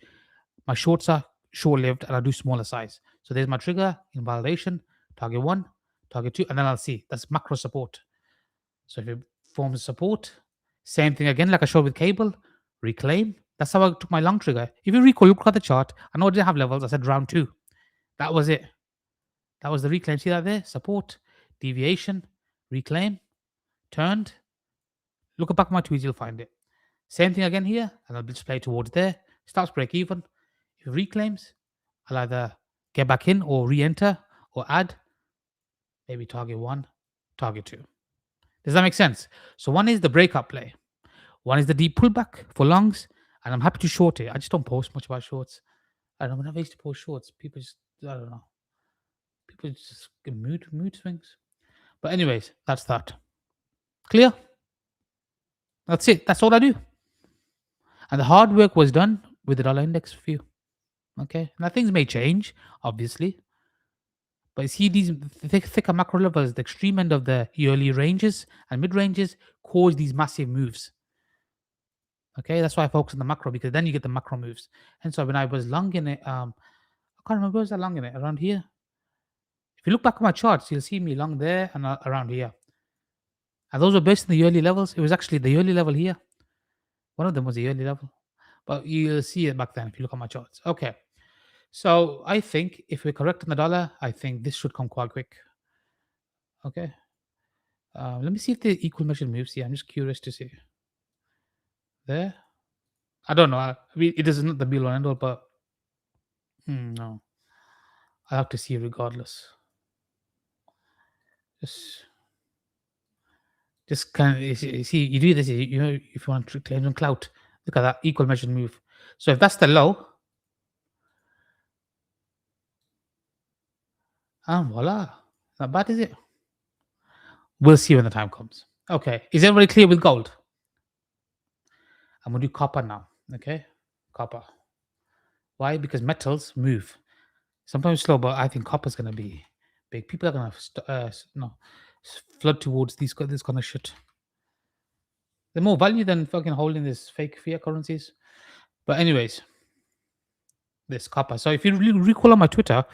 my shorts are short-lived and I'll do smaller size. So there's my trigger, invalidation, target 1, target 2, and then I'll see. That's macro support. So if it forms support, same thing again, like I showed with cable, reclaim. That's how I took my long trigger. If you recall, look at the chart. I know I didn't have levels. I said round 2. That was it. That was the reclaim. See that there? Support, deviation, reclaim, turned. Look back at my tweets, you'll find it. Same thing again here, and I'll just play towards there. Starts break even. If it reclaims, I'll either get back in or re-enter or add. Maybe target 1, target 2. Does that make sense? So one is the breakup play. One is the deep pullback for longs, and I'm happy to short it. I just don't post much about shorts. I don't know. Whenever I used to post shorts, people just, I don't know. People just get mood swings. But anyways, that's that. Clear? That's it. That's all I do. And the hard work was done with the dollar index view. Okay. Now things may change, obviously. But you see these thicker macro levels, the extreme end of the yearly ranges and mid ranges cause these massive moves. Okay, that's why I focus on the macro because then you get the macro moves. And so when I was long in it, I can't remember, was I long in it? Around here? If you look back at my charts, you'll see me long there and around here. And those were based on the yearly levels. It was actually the yearly level here. One of them was the yearly level. But you'll see it back then if you look at my charts. Okay. So I think if we're correct on the dollar, I think this should come quite quick. Okay. Let me see if the equal measure moves here. I'm just curious to see. There. I don't know. It is not the be all and end all, but no. I have to see regardless. Just kind of see you do this. You know, if you want to claim some clout, look at that equal measure move. So if that's the low, voila, not bad, is it? We'll see when the time comes. Okay, is everybody clear with gold? I'm gonna do copper now. Okay, copper. Why? Because metals move. Sometimes slow, but I think copper's gonna be big. People are gonna flood towards this kind of shit. There's more value than fucking holding this fake fiat currencies. But anyways, this copper. So if you recall on my Twitter,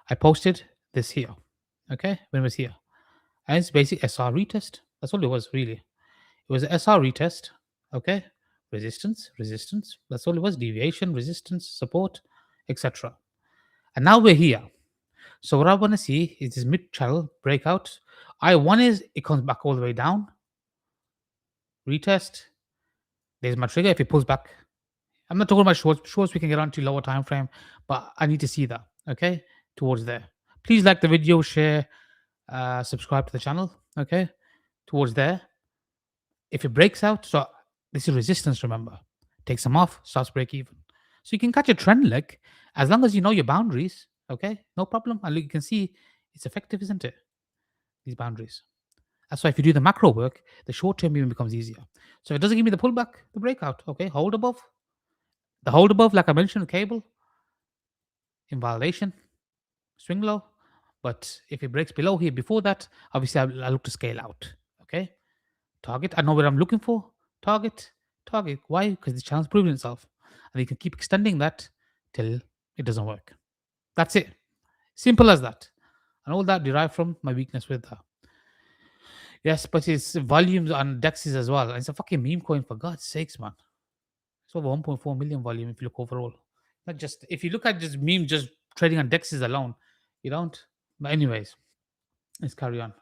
I posted this here. Okay, when it was here, and it's basic SR retest. That's all it was really. It was a SR retest. Okay, resistance, resistance. That's all it was. Deviation, resistance, support, etc. And now we're here. So what I want to see is this mid-channel breakout. One is it comes back all the way down. Retest. There's my trigger. If it pulls back, I'm not talking about shorts. Shorts we can get onto lower time frame, but I need to see that. Okay, towards there. Please like the video, share, subscribe to the channel. Okay, towards there. If it breaks out, so this is resistance. Remember, takes them off, starts break even. So you can catch a trend leg as long as you know your boundaries. Okay, no problem. And you can see it's effective, isn't it? These boundaries. That's why if you do the macro work, the short term even becomes easier. So if it doesn't give me the pullback, the breakout, okay, hold above. The hold above, like I mentioned, cable, invalidation, swing low. But if it breaks below here before that, obviously I look to scale out. Okay, target. I know what I'm looking for. Target, target. Why? Because the channel's proven itself, and you can keep extending that till it doesn't work. That's it. Simple as that. And all that derived from my weakness with that. Yes, but it's volumes on dexes as well. And it's a fucking meme coin, for God's sakes, man. It's over 1.4 million volume if you look overall. Not just if you look at just meme just trading on dexes alone, you don't. But anyways, let's carry on.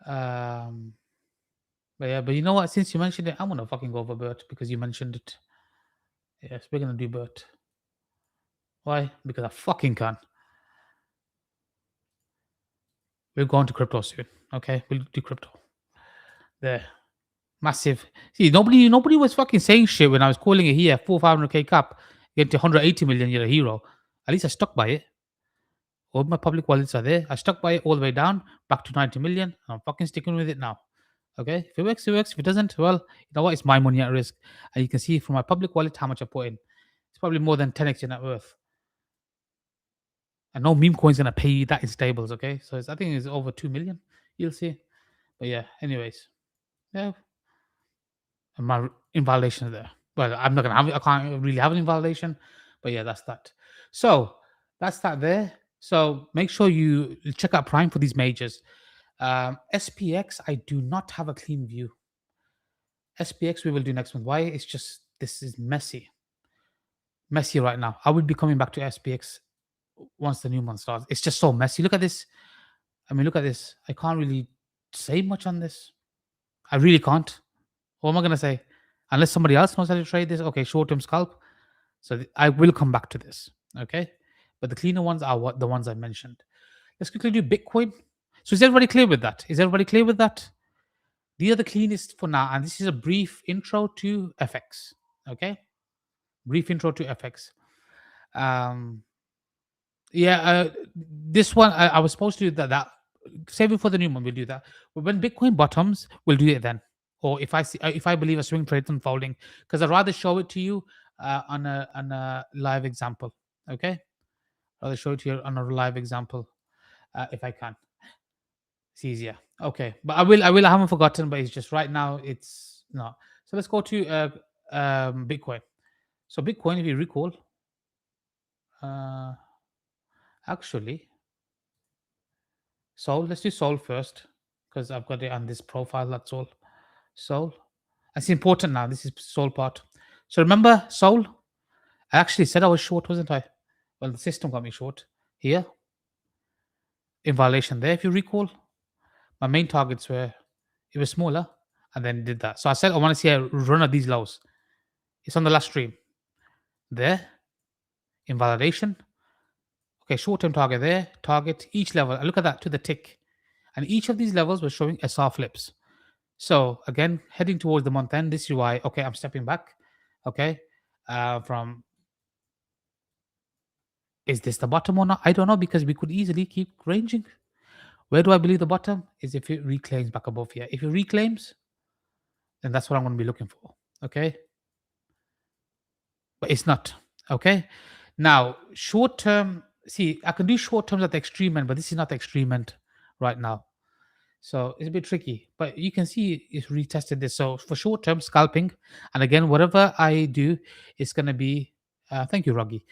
But yeah, but you know what? Since you mentioned it, I'm gonna fucking go over Bert because you mentioned it. Yes, we're gonna do Bert. Why? Because I fucking can. We'll go on to crypto soon. Okay, we'll do crypto. There. Massive. See, nobody was fucking saying shit when I was calling it here, 500k cap, get to 180 million, you're a hero. At least I stuck by it. All my public wallets are there. I stuck by it all the way down, back to 90 million. I'm fucking sticking with it now. Okay? If it works, it works. If it doesn't, well, you know what? It's my money at risk. And you can see from my public wallet how much I put in. It's probably more than 10x your net worth. And no meme coin's gonna pay you that in stables, okay? So I think it's over 2 million. You'll see. But yeah, anyways. Yeah. And my invalidation is there. Well, I'm not gonna have it. I can't really have an invalidation. But yeah, that's that. So that's that there. So make sure you check out Prime for these majors. SPX, I do not have a clean view. SPX we will do next month. Why? It's just this is messy. Messy right now. I will be coming back to SPX once the new month starts. It's just so messy. Look at this. I mean, look at this. I can't really say much on this. I really can't. What am I gonna say? Unless somebody else knows how to trade this. Okay, short-term scalp. So I will come back to this. Okay, but the cleaner ones are the ones I mentioned. Let's quickly do Bitcoin. So is everybody clear with that? Is everybody clear with that? These are the cleanest for now, and this is a brief intro to FX. Okay, brief intro to FX. This one I was supposed to do that. Save it for the new one. We'll do that. But when Bitcoin bottoms, we'll do it then. Or if I believe a swing trade's unfolding, because I'd rather show it to you on a live example. Okay, I'll show it to you on a live example if I can. It's easier. Okay, but I will. I haven't forgotten, but it's just right now. It's not. So let's go to Bitcoin. So Bitcoin, if you recall, actually, Sol. Let's do Sol first because I've got it on this profile. That's all. Sol. That's important now. This is Sol part. So remember Sol? I actually said I was short, wasn't I? Well, the system got me short here. In violation there, if you recall. My main targets were, it was smaller, and then did that. So I said I want to see a run of these lows. It's on the last stream. There, invalidation. Okay, short-term target there, target, each level. I look at that to the tick. And each of these levels were showing SR flips. So again, heading towards the month end, this is why, okay, I'm stepping back. Okay, from, is this the bottom or not? I don't know, because we could easily keep ranging. Where do I believe the bottom is? If it reclaims back above here. If it reclaims, then that's what I'm going to be looking for. Okay, but it's not. Okay, now short term. See, I can do short terms at the extreme end, but this is not the extreme end right now. So it's a bit tricky, but you can see it's retested this. So for short term scalping, and again, whatever I do, it's going to be, thank you, Ruggy,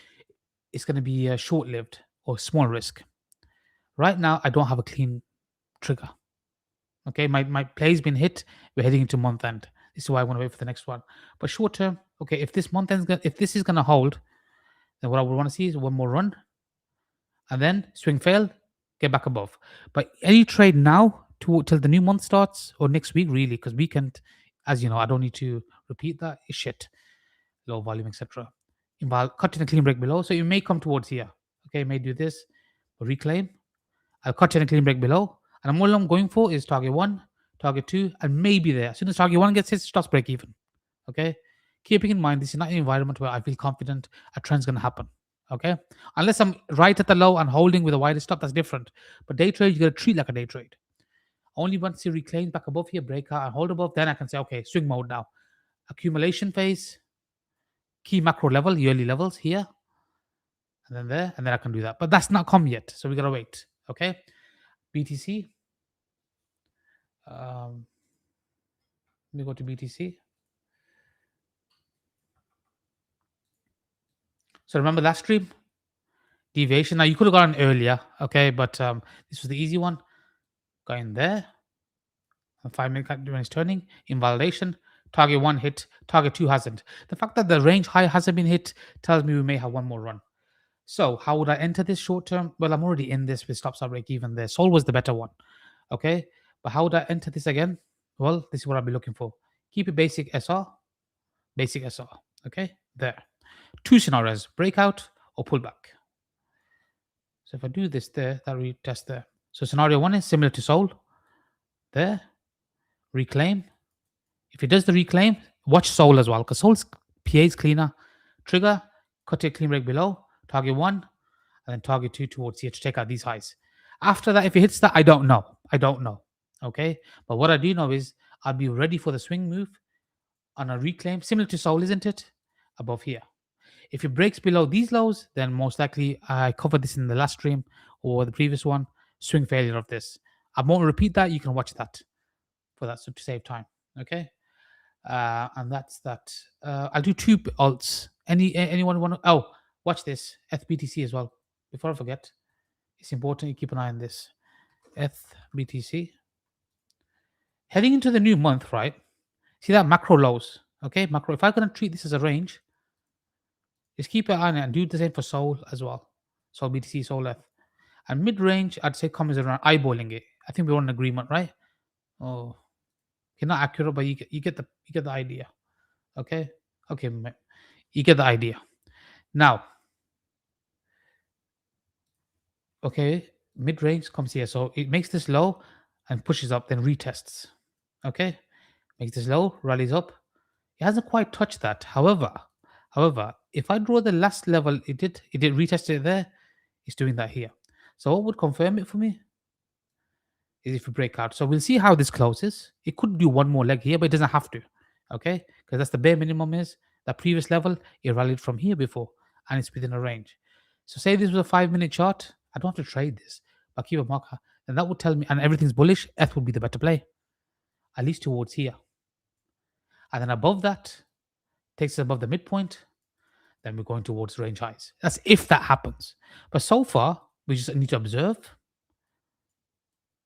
it's going to be short lived or small risk. Right now, I don't have a clean trigger. Okay, my play's been hit. We're heading into month end. This is why I want to wait for the next one. But short term, okay, if this month end, if this is gonna hold, then what I would want to see is one more run, and then swing fail, get back above. But any trade now to till the new month starts or next week, really, because weekend, as you know, I don't need to repeat that. Is shit, low volume, etc. Involve cutting a clean break below, so you may come towards here. Okay, may do this, reclaim. I'll cut in a clean break below. And all I'm going for is target one, target two, and maybe there. As soon as target one gets hit, stops break even. Okay? Keeping in mind, this is not an environment where I feel confident a trend's going to happen. Okay? Unless I'm right at the low and holding with a wider stop, that's different. But day trade, you got to treat like a day trade. Only once you reclaim back above here, break out and hold above, then I can say, okay, swing mode now. Accumulation phase, key macro level, yearly levels here, and then there, and then I can do that. But that's not come yet, so we got to wait. Okay? BTC, let me go to BTC. So remember last stream? Deviation. Now you could have gone earlier, okay, but this was the easy one. Got in there. 5 minute when it's turning. Invalidation. Target one hit. Target two hasn't. The fact that the range high hasn't been hit tells me we may have one more run. So how would I enter this short term? Well, I'm already in this with stop start break even there. Sol was the better one. Okay. But how would I enter this again? Well, this is what I'll be looking for. Keep it basic SR. Basic SR. Okay. There. Two scenarios, breakout or pullback. So if I do this there, that retest there. So scenario one is similar to Sol. There. Reclaim. If it does the reclaim, watch Sol as well, because Sol's PA is cleaner. Trigger, cut it clean break below, target one, and then target two towards here to take out these highs. After that, if it hits that, I don't know. I don't know. Okay. But what I do know is I'll be ready for the swing move on a reclaim, similar to Sol, isn't it? Above here. If it breaks below these lows, then most likely I covered this in the last stream or the previous one, swing failure of this. I won't repeat that. You can watch that for that to save time. Okay. And that's that. I'll do two alts. Anyone want to? Oh, watch this. FBTC as well. Before I forget, it's important you keep an eye on this. FBTC. Heading into the new month, right? See that macro lows. Okay, macro. If I'm gonna treat this as a range, just keep an eye on it and do the same for Sol as well. Sol BTC, Sol F. And mid range, I'd say comes around eyeballing it. I think we're on agreement, right? Oh, okay, not accurate, but you get the idea. Okay, okay, you get the idea. Now, okay, mid range comes here, so it makes this low and pushes up, then retests. Okay, makes this low, rallies up. It hasn't quite touched that. However, if I draw the last level, it did retest it there. It's doing that here. So what would confirm it for me is if we break out. So we'll see how this closes. It could do one more leg here, but it doesn't have to. Okay, because that's the bare minimum is that previous level. It rallied from here before, and it's within a range. So say this was a 5 minute chart. I don't have to trade this, but keep a marker, and that would tell me, and everything's bullish. F would be the better play, at least towards here. And then above that, takes us above the midpoint. Then we're going towards range highs. That's if that happens. But so far, we just need to observe.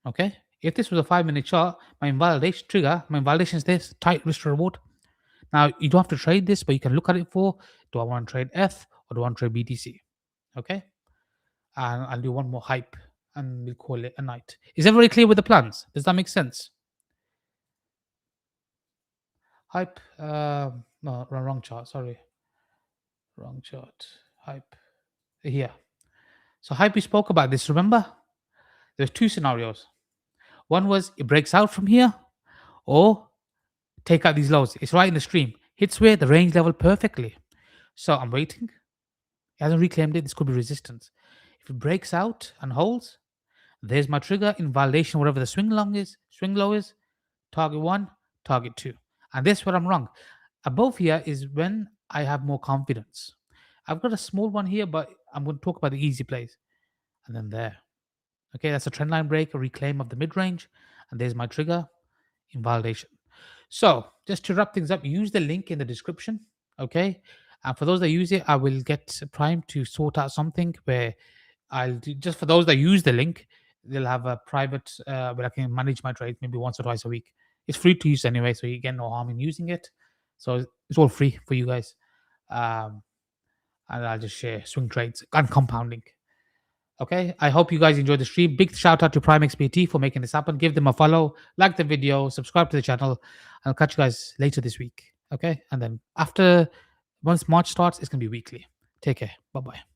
Okay. If this was a 5 minute chart, my invalidation is this tight risk to reward. Now you don't have to trade this, but you can look at it for: do I want to trade F or do I want to trade BTC? Okay. And I'll do one more hype and we'll call it a night. Is everybody clear with the plans? Does that make sense? Hype. No, wrong chart. Sorry. Wrong chart. Hype. Here. So hype, we spoke about this. Remember? There's two scenarios. One was it breaks out from here, or take out these lows. It's right in the stream. Hits where the range level perfectly. So I'm waiting. It hasn't reclaimed it. This could be resistance. If it breaks out and holds, there's my trigger invalidation, whatever the swing low is, target one, target two. And this is where I'm wrong. Above here is when I have more confidence. I've got a small one here, but I'm going to talk about the easy plays. And then there. Okay, that's a trend line break, a reclaim of the mid range. And there's my trigger, invalidation. So just to wrap things up, use the link in the description. Okay. And for those that use it, I will get Prime to sort out something where I'll do, just for those that use the link, they'll have a private where I can manage my trades maybe once or twice a week. It's free to use anyway, so you get no harm in using it. So it's all free for you guys. Um, and I'll just share swing trades and compounding. Okay, I hope you guys enjoyed the stream. Big shout out to PrimeXBT for making this happen. Give them a follow, like the video, subscribe to the channel. I'll catch you guys later this week. Okay, and then after once March starts, it's gonna be weekly. Take care. Bye bye.